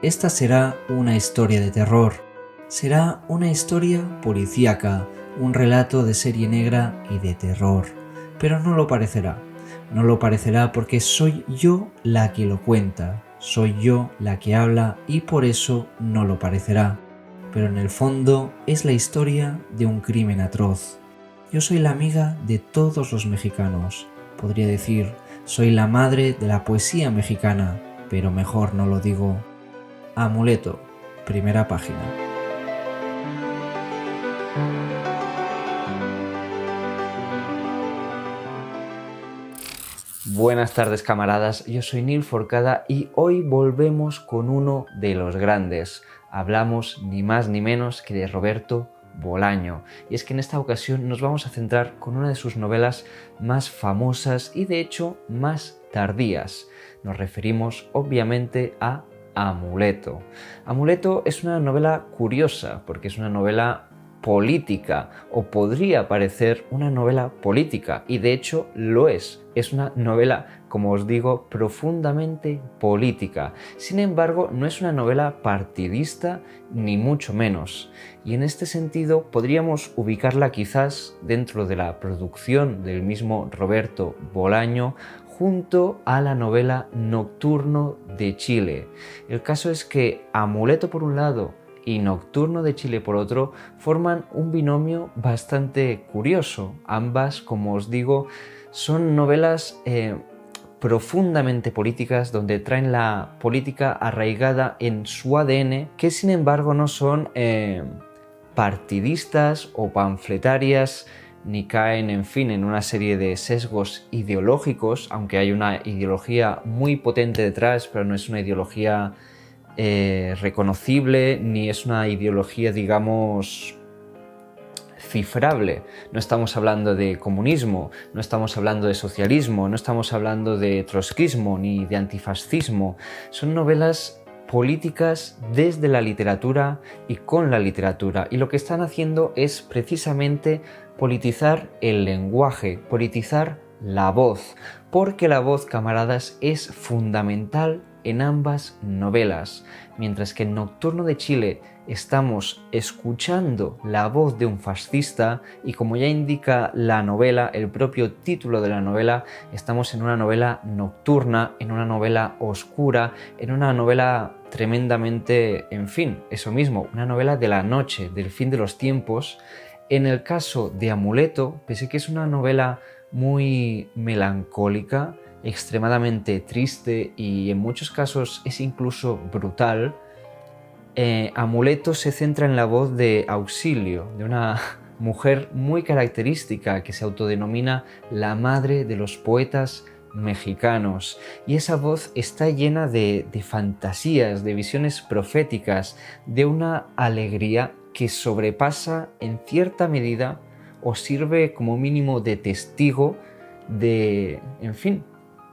Esta será una historia de terror. Será una historia policíaca, un relato de serie negra y de terror. Pero no lo parecerá. No lo parecerá porque soy yo la que lo cuenta. Soy yo la que habla y por eso no lo parecerá. Pero en el fondo es la historia de un crimen atroz. Yo soy la amiga de todos los mexicanos. Podría decir, soy la madre de la poesía mexicana, pero mejor no lo digo. Amuleto, primera página. Buenas tardes, camaradas, yo soy Nil Forcada y hoy volvemos con uno de los grandes. Hablamos ni más ni menos que de Roberto Bolaño. Y es que en esta ocasión nos vamos a centrar con una de sus novelas más famosas y de hecho más tardías. Nos referimos obviamente a Amuleto. Amuleto es una novela curiosa porque es una novela política, o podría parecer una novela política, y de hecho lo es. Es una novela, como os digo, profundamente política. Sin embargo, no es una novela partidista, ni mucho menos. Y en este sentido podríamos ubicarla quizás dentro de la producción del mismo Roberto Bolaño, junto a la novela Nocturno de Chile. El caso es que Amuleto por un lado y Nocturno de Chile por otro forman un binomio bastante curioso. Ambas, como os digo, son novelas profundamente políticas, donde traen la política arraigada en su ADN, que sin embargo no son partidistas o panfletarias, ni caen, en fin, en una serie de sesgos ideológicos, aunque hay una ideología muy potente detrás, pero no es una ideología reconocible, ni es una ideología, digamos, cifrable. No estamos hablando de comunismo, no estamos hablando de socialismo, no estamos hablando de trotskismo ni de antifascismo. Son novelas políticas desde la literatura y con la literatura, y lo que están haciendo es precisamente politizar el lenguaje, politizar la voz, porque la voz, camaradas, es fundamental en ambas novelas. Mientras que en Nocturno de Chile estamos escuchando la voz de un fascista, y como ya indica la novela, el propio título de la novela, estamos en una novela nocturna, en una novela oscura, en una novela tremendamente, en fin, eso mismo, una novela de la noche, del fin de los tiempos. En el caso de Amuleto, pese a que es una novela muy melancólica, extremadamente triste y en muchos casos es incluso brutal, Amuleto se centra en la voz de Auxilio, de una mujer muy característica que se autodenomina la madre de los poetas mexicanos, y esa voz está llena de fantasías, de visiones proféticas, de una alegría que sobrepasa en cierta medida o sirve como mínimo de testigo de, en fin,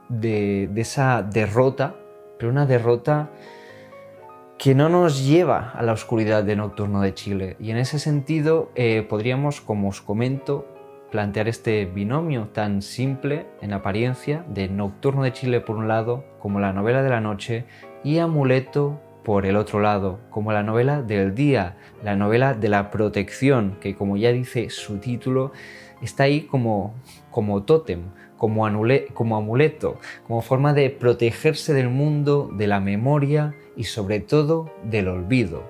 de esa derrota, pero una derrota que no nos lleva a la oscuridad de Nocturno de Chile. Y en ese sentido podríamos, como os comento, plantear este binomio tan simple en apariencia de Nocturno de Chile por un lado, como la novela de la noche, y Amuleto por el otro lado, como la novela del día, la novela de la protección, que como ya dice su título, está ahí como tótem, como amuleto, como forma de protegerse del mundo, de la memoria y sobre todo del olvido.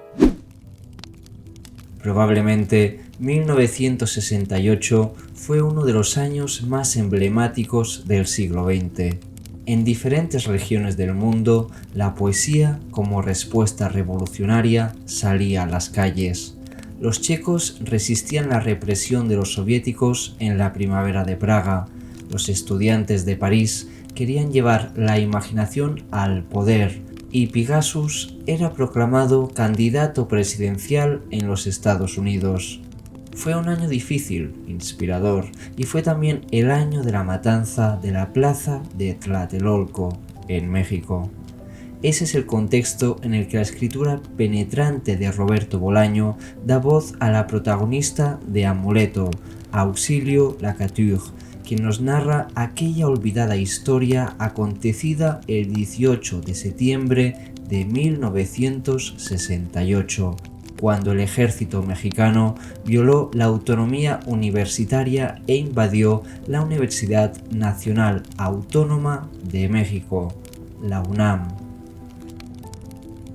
Probablemente 1968 fue uno de los años más emblemáticos del siglo XX. En diferentes regiones del mundo, la poesía, como respuesta revolucionaria, salía a las calles. Los checos resistían la represión de los soviéticos en la primavera de Praga. Los estudiantes de París querían llevar la imaginación al poder, y Pigasus era proclamado candidato presidencial en los Estados Unidos. Fue un año difícil, inspirador, y fue también el año de la matanza de la plaza de Tlatelolco, en México. Ese es el contexto en el que la escritura penetrante de Roberto Bolaño da voz a la protagonista de Amuleto, Auxilio Lacature, quien nos narra aquella olvidada historia acontecida el 18 de septiembre de 1968, cuando el ejército mexicano violó la autonomía universitaria e invadió la Universidad Nacional Autónoma de México, la UNAM.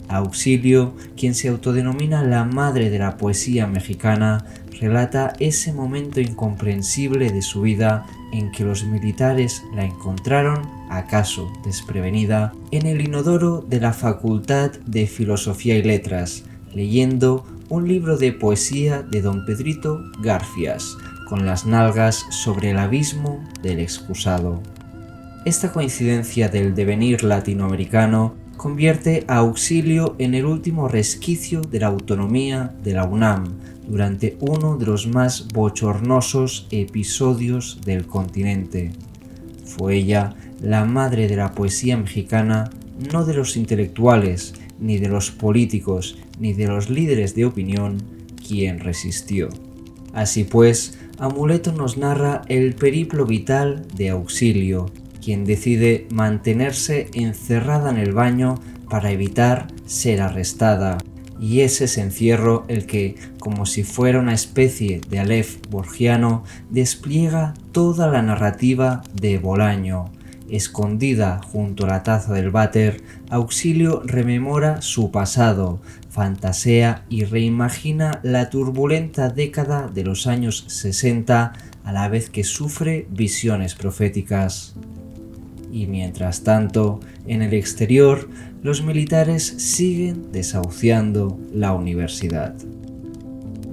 Auxilio, quien se autodenomina la madre de la poesía mexicana, relata ese momento incomprensible de su vida en que los militares la encontraron, acaso desprevenida, en el inodoro de la Facultad de Filosofía y Letras, leyendo un libro de poesía de don Pedrito Garfias, con las nalgas sobre el abismo del excusado. Esta coincidencia del devenir latinoamericano convierte a Auxilio en el último resquicio de la autonomía de la UNAM durante uno de los más bochornosos episodios del continente. Fue ella la madre de la poesía mexicana, no de los intelectuales, ni de los políticos, ni de los líderes de opinión, quien resistió. Así pues, Amuleto nos narra el periplo vital de Auxilio, quien decide mantenerse encerrada en el baño para evitar ser arrestada, y es ese encierro el que, como si fuera una especie de Aleph borgiano, despliega toda la narrativa de Bolaño. Escondida junto a la taza del váter, Auxilio rememora su pasado, fantasea y reimagina la turbulenta década de los años 60 a la vez que sufre visiones proféticas. Y mientras tanto, en el exterior, los militares siguen desahuciando la universidad.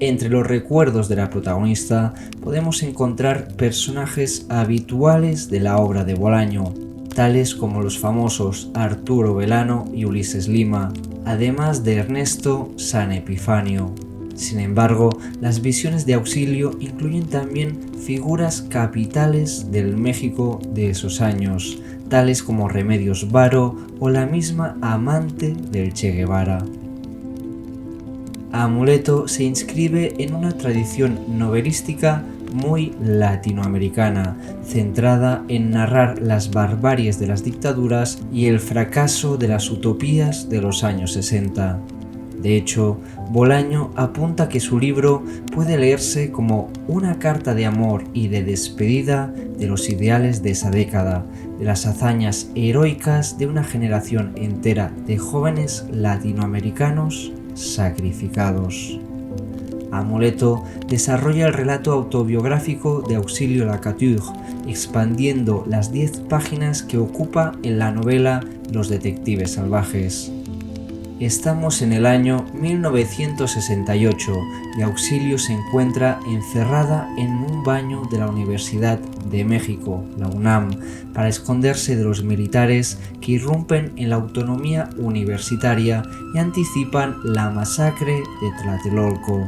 Entre los recuerdos de la protagonista podemos encontrar personajes habituales de la obra de Bolaño, tales como los famosos Arturo Belano y Ulises Lima, además de Ernesto San Epifanio. Sin embargo, las visiones de Auxilio incluyen también figuras capitales del México de esos años, tales como Remedios Varo o la misma amante del Che Guevara. Amuleto se inscribe en una tradición novelística muy latinoamericana, centrada en narrar las barbaries de las dictaduras y el fracaso de las utopías de los años 60. De hecho, Bolaño apunta que su libro puede leerse como una carta de amor y de despedida de los ideales de esa década, de las hazañas heroicas de una generación entera de jóvenes latinoamericanos sacrificados. Amuleto desarrolla el relato autobiográfico de Auxilio Lacature, expandiendo las 10 páginas que ocupa en la novela Los detectives salvajes. Estamos en el año 1968 y Auxilio se encuentra encerrada en un baño de la Universidad de México, la UNAM, para esconderse de los militares que irrumpen en la autonomía universitaria y anticipan la masacre de Tlatelolco.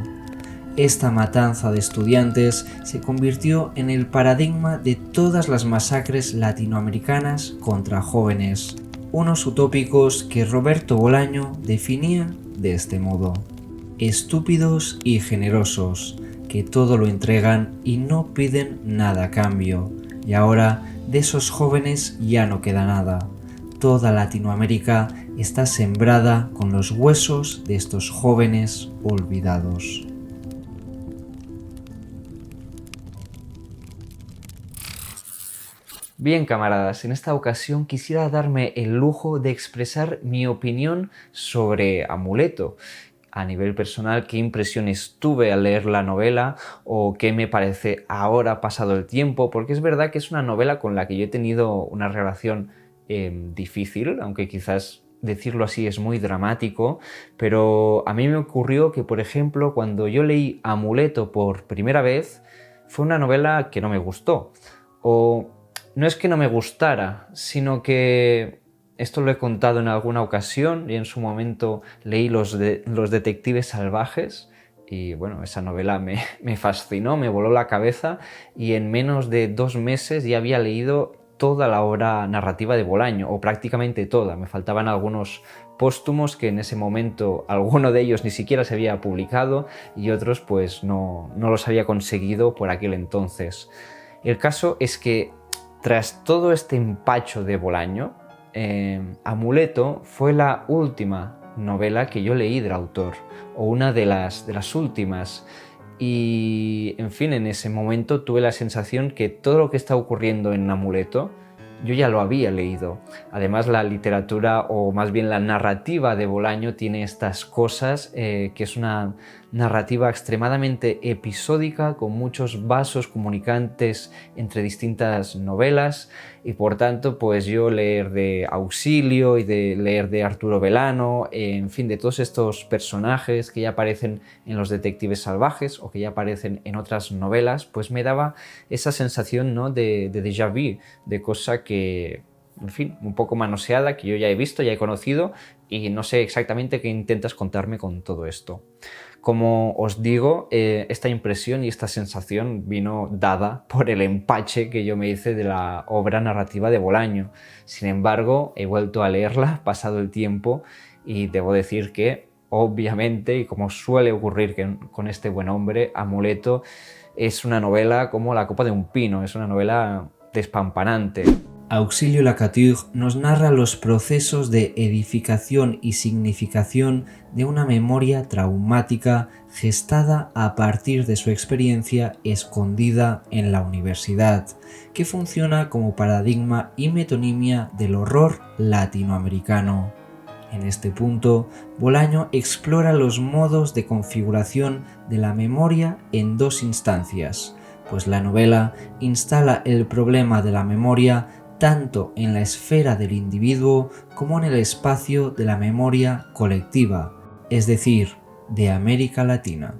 Esta matanza de estudiantes se convirtió en el paradigma de todas las masacres latinoamericanas contra jóvenes, unos utópicos que Roberto Bolaño definía de este modo: estúpidos y generosos, que todo lo entregan y no piden nada a cambio. Y ahora de esos jóvenes ya no queda nada. Toda Latinoamérica está sembrada con los huesos de estos jóvenes olvidados. Bien, camaradas, en esta ocasión quisiera darme el lujo de expresar mi opinión sobre Amuleto. A nivel personal, qué impresiones tuve al leer la novela o qué me parece ahora pasado el tiempo, porque es verdad que es una novela con la que yo he tenido una relación difícil, aunque quizás decirlo así es muy dramático, pero a mí me ocurrió que, por ejemplo, cuando yo leí Amuleto por primera vez, fue una novela que no me gustó. O no es que no me gustara, sino que esto lo he contado en alguna ocasión y en su momento leí Los detectives salvajes y bueno, esa novela me fascinó, me voló la cabeza y en menos de 2 meses ya había leído toda la obra narrativa de Bolaño, o prácticamente toda. Me faltaban algunos póstumos que en ese momento alguno de ellos ni siquiera se había publicado y otros pues no los había conseguido por aquel entonces. El caso es que tras todo este empacho de Bolaño, Amuleto fue la última novela que yo leí del autor, o una de las últimas. Y, en fin, en ese momento tuve la sensación que todo lo que está ocurriendo en Amuleto yo ya lo había leído. Además, la literatura, o más bien la narrativa de Bolaño, tiene estas cosas, que es una narrativa extremadamente episódica, con muchos vasos comunicantes entre distintas novelas, y por tanto, pues yo leer de Auxilio y leer de Arturo Belano, en fin, de todos estos personajes que ya aparecen en Los Detectives Salvajes o que ya aparecen en otras novelas, pues me daba esa sensación, ¿no?, de déjà vu, de cosa que, en fin, un poco manoseada, que yo ya he visto, ya he conocido, y no sé exactamente qué intentas contarme con todo esto. Como os digo, esta impresión y esta sensación vino dada por el empache que yo me hice de la obra narrativa de Bolaño. Sin embargo, he vuelto a leerla, pasado el tiempo, y debo decir que, obviamente, y como suele ocurrir con este buen hombre, Amuleto es una novela como la copa de un pino, es una novela despampanante. Auxilio Lacature nos narra los procesos de edificación y significación de una memoria traumática gestada a partir de su experiencia escondida en la universidad, que funciona como paradigma y metonimia del horror latinoamericano. En este punto, Bolaño explora los modos de configuración de la memoria en dos instancias, pues la novela instala el problema de la memoria tanto en la esfera del individuo como en el espacio de la memoria colectiva, es decir, de América Latina.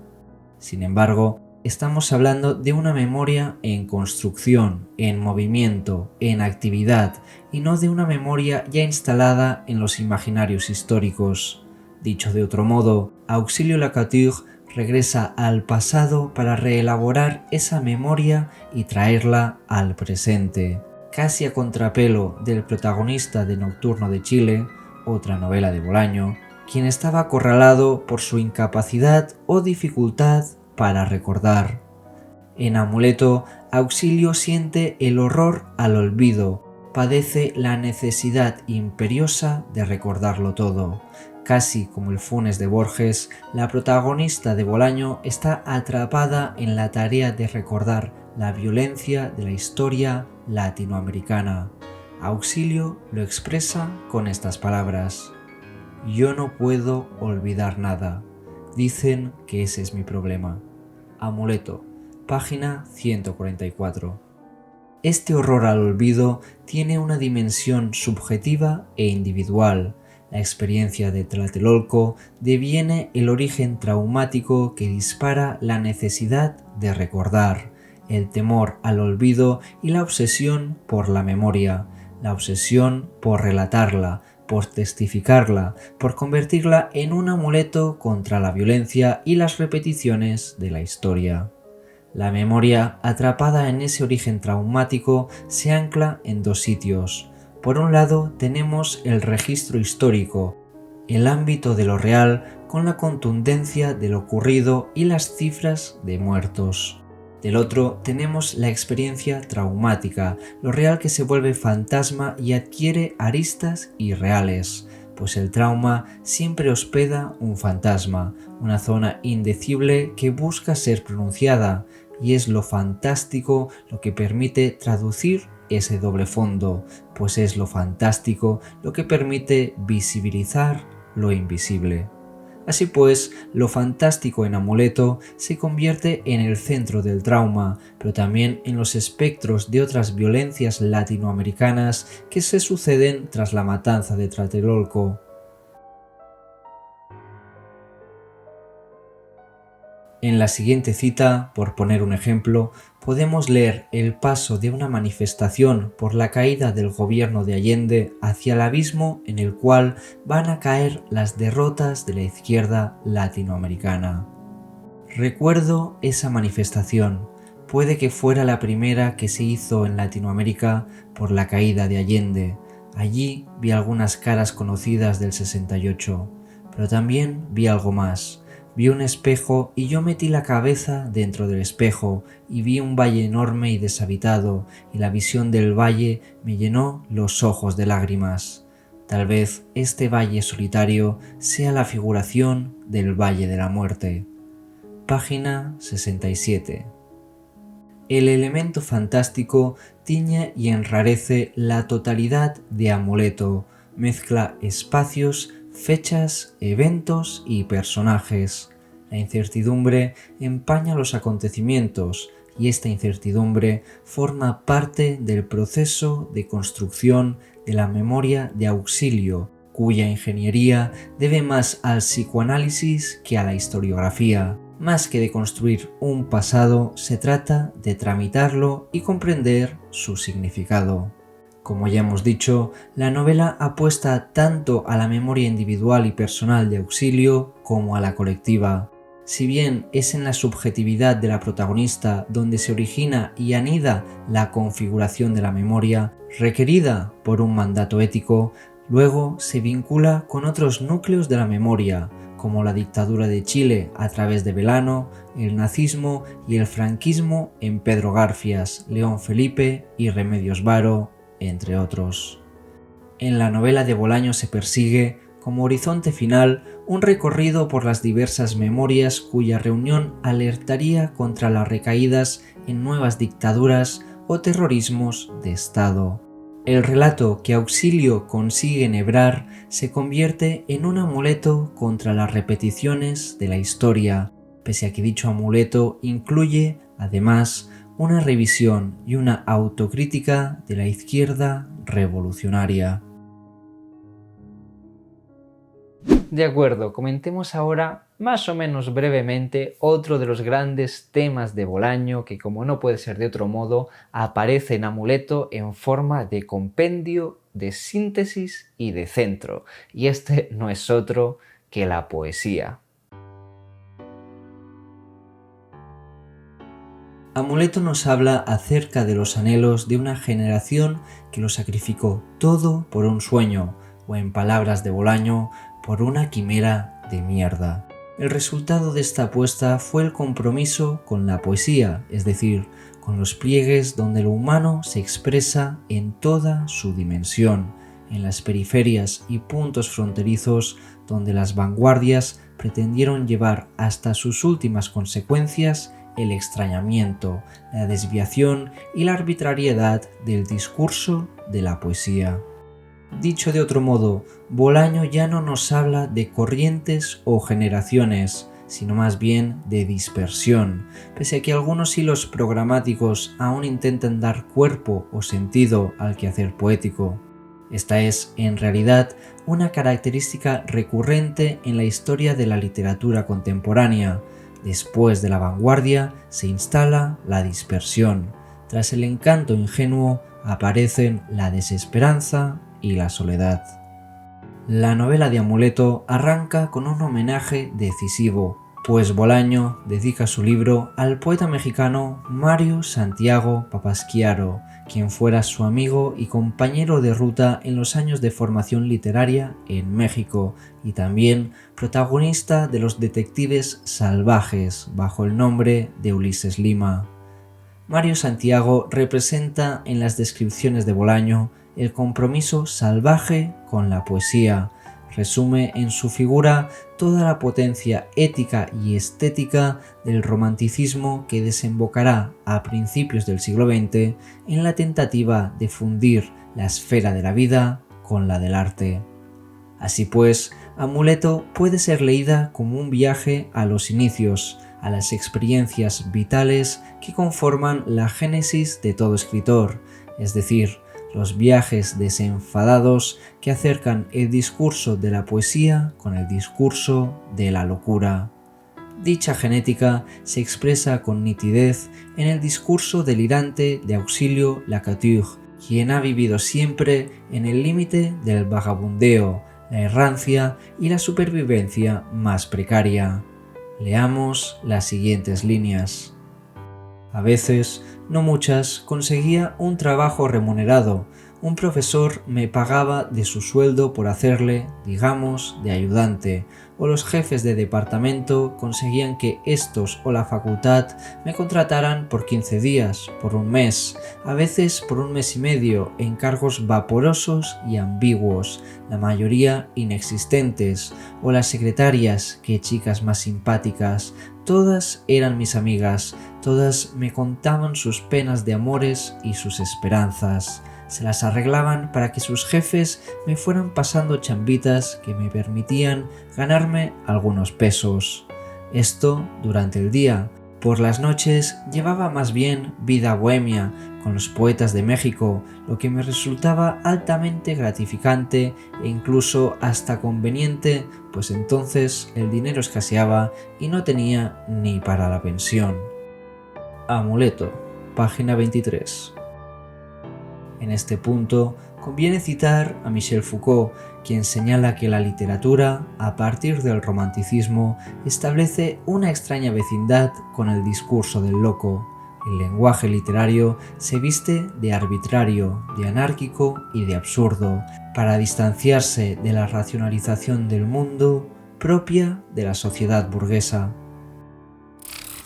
Sin embargo, estamos hablando de una memoria en construcción, en movimiento, en actividad, y no de una memoria ya instalada en los imaginarios históricos. Dicho de otro modo, Auxilio Lacature regresa al pasado para reelaborar esa memoria y traerla al presente, casi a contrapelo del protagonista de Nocturno de Chile, otra novela de Bolaño, quien estaba acorralado por su incapacidad o dificultad para recordar. En Amuleto, Auxilio siente el horror al olvido, padece la necesidad imperiosa de recordarlo todo. Casi como el Funes de Borges, la protagonista de Bolaño está atrapada en la tarea de recordar la violencia de la historia latinoamericana. Auxilio lo expresa con estas palabras: yo no puedo olvidar nada. Dicen que ese es mi problema. Amuleto, página 144. Este horror al olvido tiene una dimensión subjetiva e individual. La experiencia de Tlatelolco deviene el origen traumático que dispara la necesidad de recordar, el temor al olvido y la obsesión por la memoria, la obsesión por relatarla, por testificarla, por convertirla en un amuleto contra la violencia y las repeticiones de la historia. La memoria, atrapada en ese origen traumático, se ancla en dos sitios. Por un lado tenemos el registro histórico, el ámbito de lo real con la contundencia de lo ocurrido y las cifras de muertos. Del otro tenemos la experiencia traumática, lo real que se vuelve fantasma y adquiere aristas irreales, pues el trauma siempre hospeda un fantasma, una zona indecible que busca ser pronunciada, y es lo fantástico lo que permite traducir ese doble fondo, pues es lo fantástico lo que permite visibilizar lo invisible. Así pues, lo fantástico en Amuleto se convierte en el centro del trauma, pero también en los espectros de otras violencias latinoamericanas que se suceden tras la matanza de Tlatelolco. En la siguiente cita, por poner un ejemplo, podemos leer el paso de una manifestación por la caída del gobierno de Allende hacia el abismo en el cual van a caer las derrotas de la izquierda latinoamericana. Recuerdo esa manifestación, puede que fuera la primera que se hizo en Latinoamérica por la caída de Allende. Allí vi algunas caras conocidas del 68, pero también vi algo más. Vi un espejo y yo metí la cabeza dentro del espejo y vi un valle enorme y deshabitado, y la visión del valle me llenó los ojos de lágrimas. Tal vez este valle solitario sea la figuración del Valle de la Muerte. Página 67. El elemento fantástico tiñe y enrarece la totalidad de Amuleto, mezcla espacios, fechas, eventos y personajes. La incertidumbre empaña los acontecimientos y esta incertidumbre forma parte del proceso de construcción de la memoria de Auxilio, cuya ingeniería debe más al psicoanálisis que a la historiografía. Más que de construir un pasado, se trata de tramitarlo y comprender su significado. Como ya hemos dicho, la novela apuesta tanto a la memoria individual y personal de Auxilio como a la colectiva. Si bien es en la subjetividad de la protagonista donde se origina y anida la configuración de la memoria, requerida por un mandato ético, luego se vincula con otros núcleos de la memoria, como la dictadura de Chile a través de Belano, el nazismo y el franquismo en Pedro Garfias, León Felipe y Remedios Varo, entre otros. En la novela de Bolaño se persigue, como horizonte final, un recorrido por las diversas memorias cuya reunión alertaría contra las recaídas en nuevas dictaduras o terrorismos de Estado. El relato que Auxilio consigue enhebrar se convierte en un amuleto contra las repeticiones de la historia, pese a que dicho amuleto incluye, además, una revisión y una autocrítica de la izquierda revolucionaria. De acuerdo, comentemos ahora más o menos brevemente otro de los grandes temas de Bolaño que, como no puede ser de otro modo, aparece en Amuleto en forma de compendio, de síntesis y de centro, y este no es otro que la poesía. Amuleto nos habla acerca de los anhelos de una generación que lo sacrificó todo por un sueño, o en palabras de Bolaño, por una quimera de mierda. El resultado de esta apuesta fue el compromiso con la poesía, es decir, con los pliegues donde lo humano se expresa en toda su dimensión, en las periferias y puntos fronterizos donde las vanguardias pretendieron llevar hasta sus últimas consecuencias el extrañamiento, la desviación y la arbitrariedad del discurso de la poesía. Dicho de otro modo, Bolaño ya no nos habla de corrientes o generaciones, sino más bien de dispersión, pese a que algunos hilos programáticos aún intentan dar cuerpo o sentido al quehacer poético. Esta es, en realidad, una característica recurrente en la historia de la literatura contemporánea. Después de la vanguardia se instala la dispersión. Tras el encanto ingenuo aparecen la desesperanza y la soledad. La novela de Amuleto arranca con un homenaje decisivo, pues Bolaño dedica su libro al poeta mexicano Mario Santiago Papasquiaro, quien fuera su amigo y compañero de ruta en los años de formación literaria en México y también protagonista de Los Detectives Salvajes bajo el nombre de Ulises Lima. Mario Santiago representa en las descripciones de Bolaño el compromiso salvaje con la poesía, resume en su figura toda la potencia ética y estética del romanticismo que desembocará a principios del siglo XX en la tentativa de fundir la esfera de la vida con la del arte. Así pues, Amuleto puede ser leída como un viaje a los inicios, a las experiencias vitales que conforman la génesis de todo escritor, es decir, los viajes desenfadados que acercan el discurso de la poesía con el discurso de la locura. Dicha genética se expresa con nitidez en el discurso delirante de Auxilio Lacature, quien ha vivido siempre en el límite del vagabundeo, la errancia y la supervivencia más precaria. Leamos las siguientes líneas. A veces, no muchas, conseguía un trabajo remunerado, un profesor me pagaba de su sueldo por hacerle, digamos, de ayudante, o los jefes de departamento conseguían que estos o la facultad me contrataran por 15 días, por un mes, a veces por un mes y medio, en cargos vaporosos y ambiguos, la mayoría inexistentes, o las secretarias, qué chicas más simpáticas, todas eran mis amigas, todas me contaban sus penas de amores y sus esperanzas. Se las arreglaban para que sus jefes me fueran pasando chambitas que me permitían ganarme algunos pesos. Esto durante el día. Por las noches llevaba más bien vida bohemia con los poetas de México, lo que me resultaba altamente gratificante e incluso hasta conveniente, pues entonces el dinero escaseaba y no tenía ni para la pensión. Amuleto, página 23. En este punto, conviene citar a Michel Foucault, quien señala que la literatura, a partir del romanticismo, establece una extraña vecindad con el discurso del loco. El lenguaje literario se viste de arbitrario, de anárquico y de absurdo, para distanciarse de la racionalización del mundo propia de la sociedad burguesa.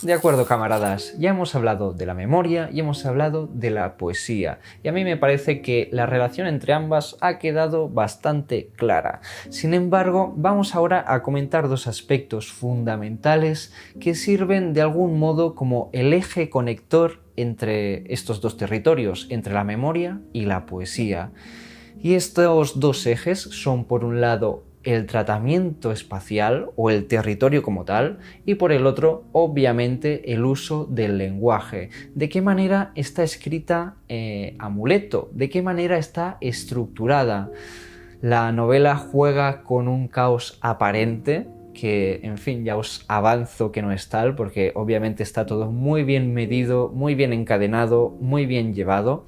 De acuerdo, camaradas, ya hemos hablado de la memoria y hemos hablado de la poesía, y a mí me parece que la relación entre ambas ha quedado bastante clara. Sin embargo, vamos ahora a comentar dos aspectos fundamentales que sirven de algún modo como el eje conector entre estos dos territorios, entre la memoria y la poesía. Y estos dos ejes son, por un lado, el tratamiento espacial o el territorio como tal, y por el otro, obviamente, el uso del lenguaje. ¿De qué manera está escrita Amuleto? ¿De qué manera está estructurada? La novela juega con un caos aparente, que, en fin, ya os avanzo que no es tal, porque obviamente está todo muy bien medido, muy bien encadenado, muy bien llevado.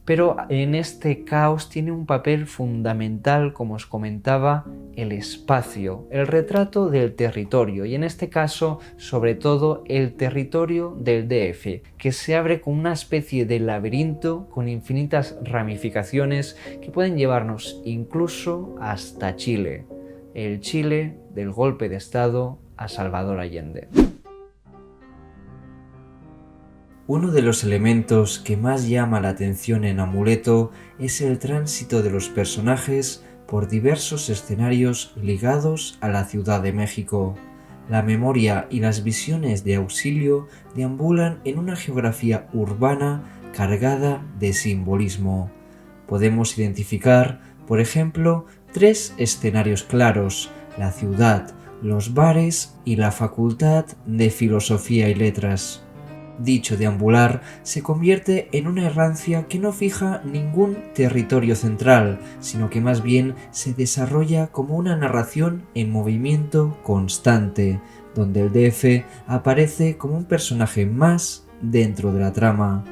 Pero en este caos tiene un papel fundamental, como os comentaba, el espacio, el retrato del territorio, y en este caso, sobre todo, el territorio del DF, que se abre con una especie de laberinto con infinitas ramificaciones que pueden llevarnos incluso hasta Chile, el Chile del golpe de Estado a Salvador Allende. Uno de los elementos que más llama la atención en Amuleto es el tránsito de los personajes por diversos escenarios ligados a la Ciudad de México. La memoria y las visiones de Auxilio deambulan en una geografía urbana cargada de simbolismo. Podemos identificar, por ejemplo, 3 escenarios claros: la ciudad, los bares y la Facultad de Filosofía y Letras. Dicho deambular se convierte en una errancia que no fija ningún territorio central, sino que más bien se desarrolla como una narración en movimiento constante, donde el DF aparece como un personaje más dentro de la trama.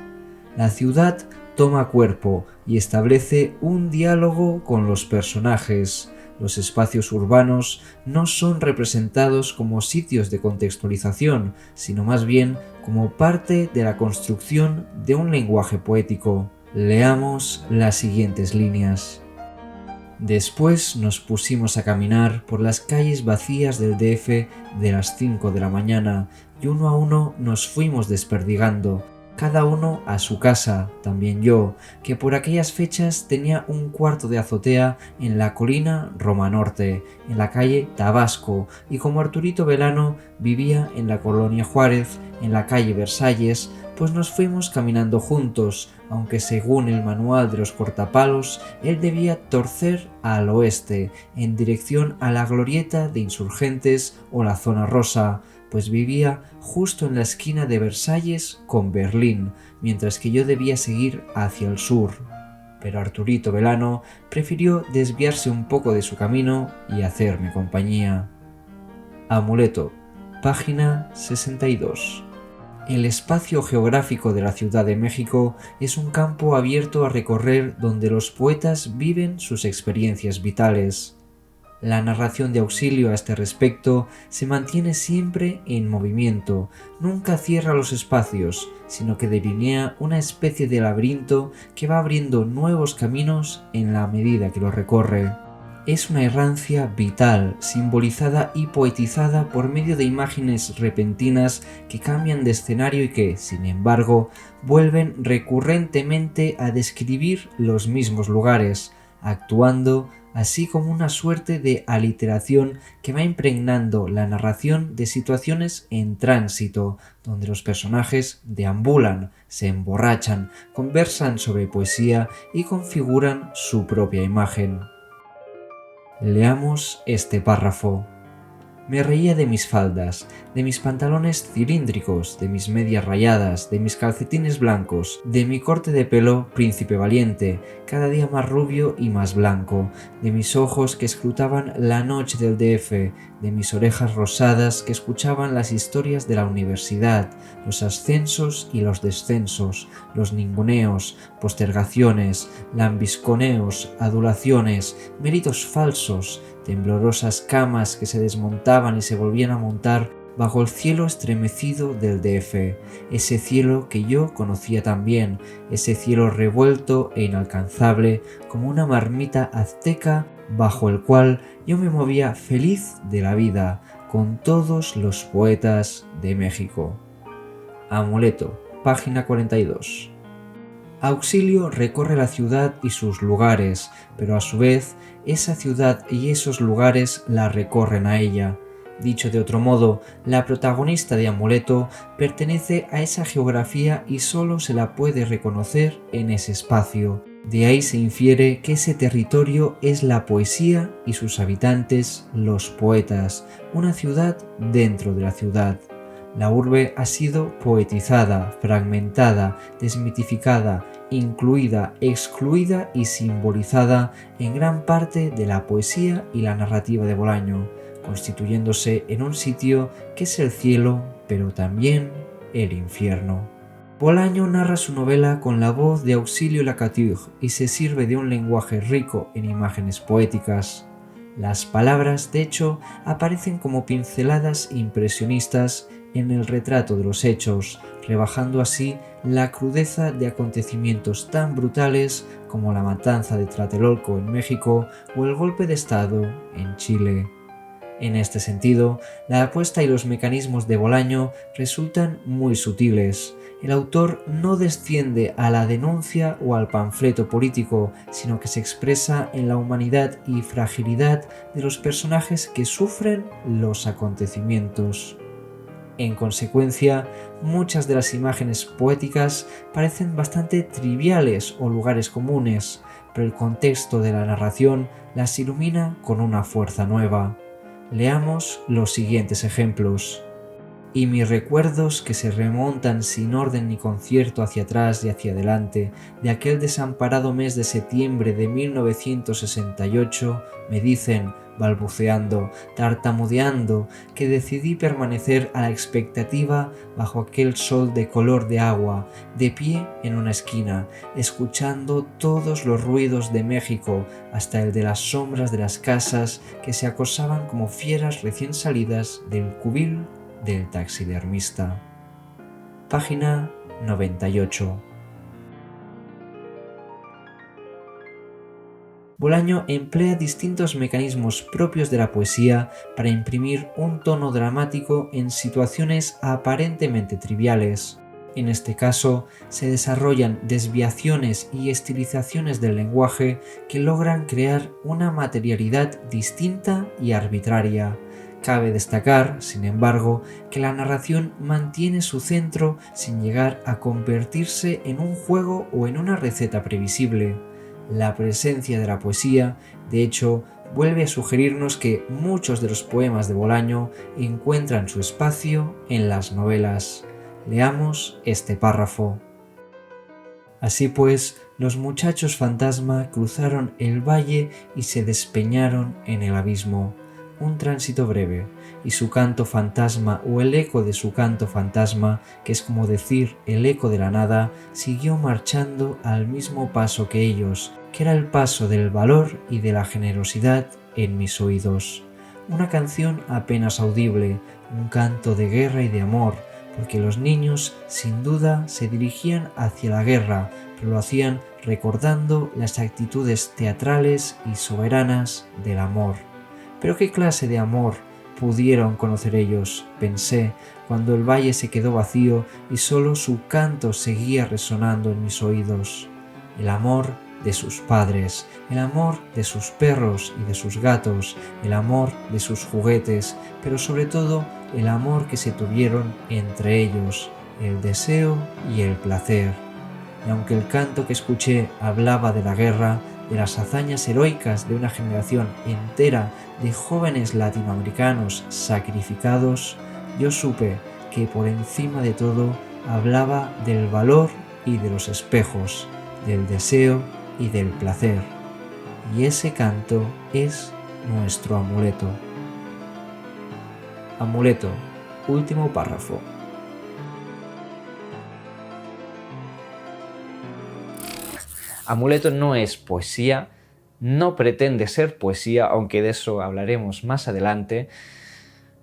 La ciudad toma cuerpo y establece un diálogo con los personajes. Los espacios urbanos no son representados como sitios de contextualización, sino más bien como parte de la construcción de un lenguaje poético. Leamos las siguientes líneas. Después nos pusimos a caminar por las calles vacías del DF de las 5 de la mañana y uno a uno nos fuimos desperdigando, cada uno a su casa, también yo, que por aquellas fechas tenía un cuarto de azotea en la colina Roma Norte, en la calle Tabasco, y como Arturito Velano vivía en la colonia Juárez, en la calle Versalles, pues nos fuimos caminando juntos, aunque según el manual de los cortapalos, él debía torcer al oeste, en dirección a la glorieta de Insurgentes o la Zona Rosa, pues vivía justo en la esquina de Versalles con Berlín, mientras que yo debía seguir hacia el sur. Pero Arturito Velano prefirió desviarse un poco de su camino y hacerme compañía. Amuleto, página 62. El espacio geográfico de la Ciudad de México es un campo abierto a recorrer donde los poetas viven sus experiencias vitales. La narración de Auxilio a este respecto se mantiene siempre en movimiento, nunca cierra los espacios, sino que delinea una especie de laberinto que va abriendo nuevos caminos en la medida que los recorre. Es una errancia vital, simbolizada y poetizada por medio de imágenes repentinas que cambian de escenario y que, sin embargo, vuelven recurrentemente a describir los mismos lugares, actuando así como una suerte de aliteración que va impregnando la narración de situaciones en tránsito, donde los personajes deambulan, se emborrachan, conversan sobre poesía y configuran su propia imagen. Leamos este párrafo. Me reía de mis faldas, de mis pantalones cilíndricos, de mis medias rayadas, de mis calcetines blancos, de mi corte de pelo príncipe valiente, cada día más rubio y más blanco, de mis ojos que escrutaban la noche del DF, de mis orejas rosadas que escuchaban las historias de la universidad, los ascensos y los descensos, los ninguneos, postergaciones, lambisconeos, adulaciones, méritos falsos, temblorosas camas que se desmontaban y se volvían a montar bajo el cielo estremecido del DF, ese cielo que yo conocía tan bien, ese cielo revuelto e inalcanzable como una marmita azteca bajo el cual yo me movía feliz de la vida con todos los poetas de México. Amuleto, página 42. Auxilio recorre la ciudad y sus lugares, pero a su vez esa ciudad y esos lugares la recorren a ella. Dicho de otro modo, la protagonista de Amuleto pertenece a esa geografía y solo se la puede reconocer en ese espacio. De ahí se infiere que ese territorio es la poesía y sus habitantes los poetas, una ciudad dentro de la ciudad. La urbe ha sido poetizada, fragmentada, desmitificada, incluida, excluida y simbolizada en gran parte de la poesía y la narrativa de Bolaño, constituyéndose en un sitio que es el cielo, pero también el infierno. Bolaño narra su novela con la voz de Auxilio Lacature y se sirve de un lenguaje rico en imágenes poéticas. Las palabras, de hecho, aparecen como pinceladas impresionistas en el retrato de los hechos, rebajando así la crudeza de acontecimientos tan brutales como la matanza de Tlatelolco en México o el golpe de Estado en Chile. En este sentido, la apuesta y los mecanismos de Bolaño resultan muy sutiles. El autor no desciende a la denuncia o al panfleto político, sino que se expresa en la humanidad y fragilidad de los personajes que sufren los acontecimientos. En consecuencia, muchas de las imágenes poéticas parecen bastante triviales o lugares comunes, pero el contexto de la narración las ilumina con una fuerza nueva. Leamos los siguientes ejemplos. Y mis recuerdos que se remontan sin orden ni concierto hacia atrás y hacia adelante de aquel desamparado mes de septiembre de 1968 me dicen, balbuceando, tartamudeando, que decidí permanecer a la expectativa bajo aquel sol de color de agua, de pie en una esquina, escuchando todos los ruidos de México, hasta el de las sombras de las casas que se acosaban como fieras recién salidas del cubil del taxidermista. Página 98. Bolaño emplea distintos mecanismos propios de la poesía para imprimir un tono dramático en situaciones aparentemente triviales. En este caso, se desarrollan desviaciones y estilizaciones del lenguaje que logran crear una materialidad distinta y arbitraria. Cabe destacar, sin embargo, que la narración mantiene su centro sin llegar a convertirse en un juego o en una receta previsible. La presencia de la poesía, de hecho, vuelve a sugerirnos que muchos de los poemas de Bolaño encuentran su espacio en las novelas. Leamos este párrafo. Así pues, los muchachos fantasma cruzaron el valle y se despeñaron en el abismo. Un tránsito breve, y su canto fantasma o el eco de su canto fantasma, que es como decir el eco de la nada, siguió marchando al mismo paso que ellos, que era el paso del valor y de la generosidad en mis oídos. Una canción apenas audible, un canto de guerra y de amor, porque los niños sin duda se dirigían hacia la guerra, pero lo hacían recordando las actitudes teatrales y soberanas del amor. ¿Pero qué clase de amor pudieron conocer ellos?, pensé, cuando el valle se quedó vacío y solo su canto seguía resonando en mis oídos. El amor de sus padres, el amor de sus perros y de sus gatos, el amor de sus juguetes, pero sobre todo el amor que se tuvieron entre ellos, el deseo y el placer. Y aunque el canto que escuché hablaba de la guerra, de las hazañas heroicas de una generación entera de jóvenes latinoamericanos sacrificados, yo supe que por encima de todo hablaba del valor y de los espejos, del deseo y del placer. Y ese canto es nuestro amuleto. Amuleto, último párrafo. Amuleto no es poesía, no pretende ser poesía, aunque de eso hablaremos más adelante,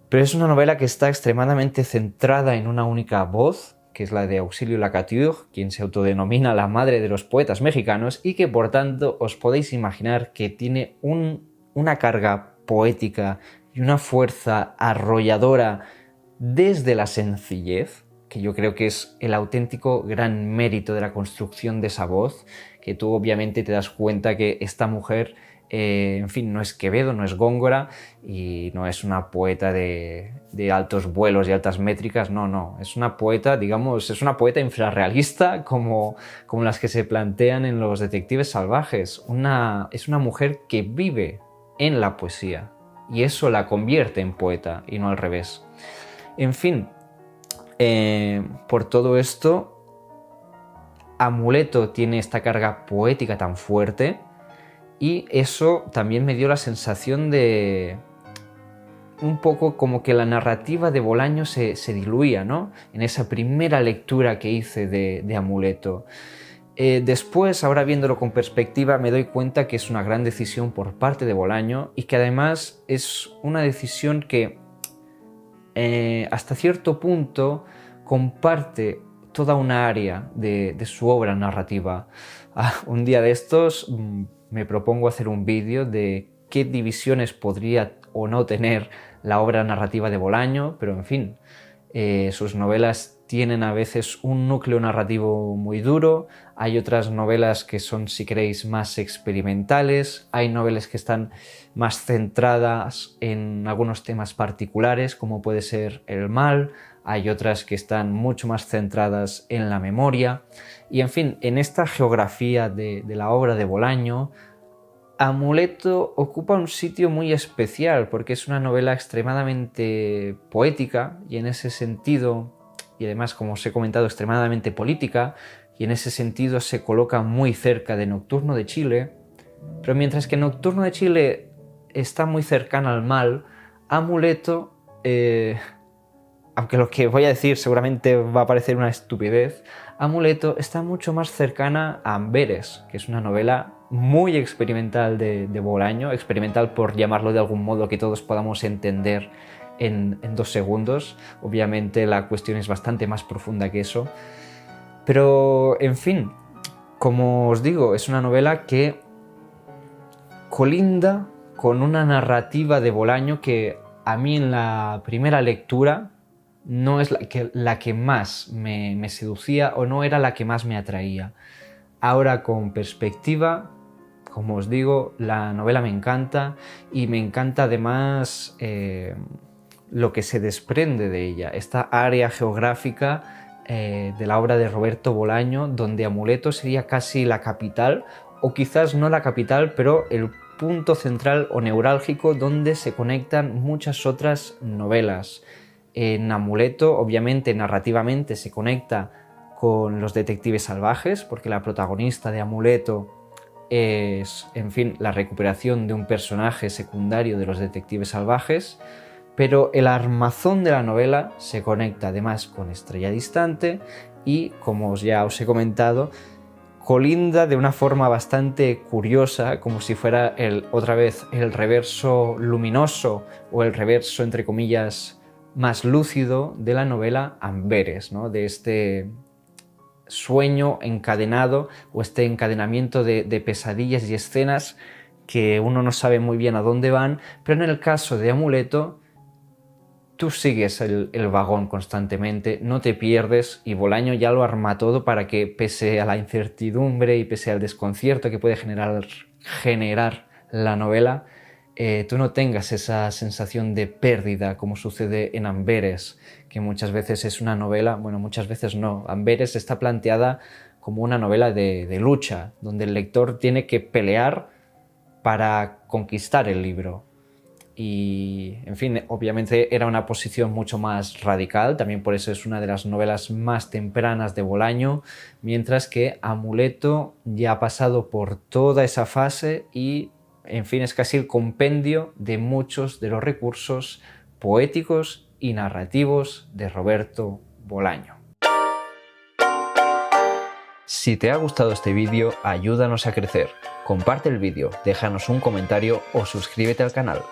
pero es una novela que está extremadamente centrada en una única voz, que es la de Auxilio Lacature, quien se autodenomina la madre de los poetas mexicanos y que por tanto os podéis imaginar que tiene una carga poética y una fuerza arrolladora desde la sencillez, que yo creo que es el auténtico gran mérito de la construcción de esa voz, que tú obviamente te das cuenta que esta mujer, en fin, no es Quevedo, no es Góngora y no es una poeta de altos vuelos y altas métricas, no, es una poeta, digamos, es una poeta infrarrealista como las que se plantean en Los Detectives Salvajes. Es una mujer que vive en la poesía y eso la convierte en poeta y no al revés. En fin, por todo esto, Amuleto tiene esta carga poética tan fuerte y eso también me dio la sensación de un poco como que la narrativa de Bolaño se diluía, ¿no?, en esa primera lectura que hice de Amuleto. Después, ahora viéndolo con perspectiva, me doy cuenta que es una gran decisión por parte de Bolaño y que además es una decisión que hasta cierto punto comparte toda una área de su obra narrativa. Un día de estos me propongo hacer un vídeo de qué divisiones podría o no tener la obra narrativa de Bolaño, pero en fin, sus novelas tienen a veces un núcleo narrativo muy duro, hay otras novelas que son, si queréis, más experimentales, hay novelas que están más centradas en algunos temas particulares, como puede ser el mal, hay otras que están mucho más centradas en la memoria, y en fin, en esta geografía de la obra de Bolaño, Amuleto ocupa un sitio muy especial porque es una novela extremadamente poética y en ese sentido, y además, como os he comentado, extremadamente política, y en ese sentido se coloca muy cerca de Nocturno de Chile, pero mientras que Nocturno de Chile está muy cercana al mal, Amuleto, aunque lo que voy a decir seguramente va a parecer una estupidez, Amuleto está mucho más cercana a Amberes, que es una novela muy experimental de Bolaño, experimental por llamarlo de algún modo que todos podamos entender en 2 segundos. Obviamente la cuestión es bastante más profunda que eso. Pero, en fin, como os digo, es una novela que colinda con una narrativa de Bolaño que a mí en la primera lectura no es la que más me seducía o no era la que más me atraía. Ahora, con perspectiva, como os digo, la novela me encanta y me encanta además lo que se desprende de ella, esta área geográfica de la obra de Roberto Bolaño, donde Amuleto sería casi la capital, o quizás no la capital, pero el punto central o neurálgico donde se conectan muchas otras novelas. En Amuleto, obviamente, narrativamente se conecta con Los Detectives Salvajes, porque la protagonista de Amuleto es, en fin, la recuperación de un personaje secundario de Los Detectives Salvajes, pero el armazón de la novela se conecta además con Estrella Distante y, como ya os he comentado, colinda de una forma bastante curiosa, como si fuera otra vez el reverso luminoso o el reverso, entre comillas, más lúcido de la novela Amberes, ¿no? De este sueño encadenado o este encadenamiento de pesadillas y escenas que uno no sabe muy bien a dónde van, pero en el caso de Amuleto tú sigues el vagón constantemente, no te pierdes, y Bolaño ya lo arma todo para que, pese a la incertidumbre y pese al desconcierto que puede generar la novela, tú no tengas esa sensación de pérdida como sucede en Amberes, que muchas veces es una novela, bueno, muchas veces no, Amberes está planteada como una novela de lucha, donde el lector tiene que pelear para conquistar el libro. Y, en fin, obviamente era una posición mucho más radical, también por eso es una de las novelas más tempranas de Bolaño, mientras que Amuleto ya ha pasado por toda esa fase y, en fin, es casi el compendio de muchos de los recursos poéticos y narrativos de Roberto Bolaño. Si te ha gustado este vídeo, ayúdanos a crecer. Comparte el vídeo, déjanos un comentario o suscríbete al canal.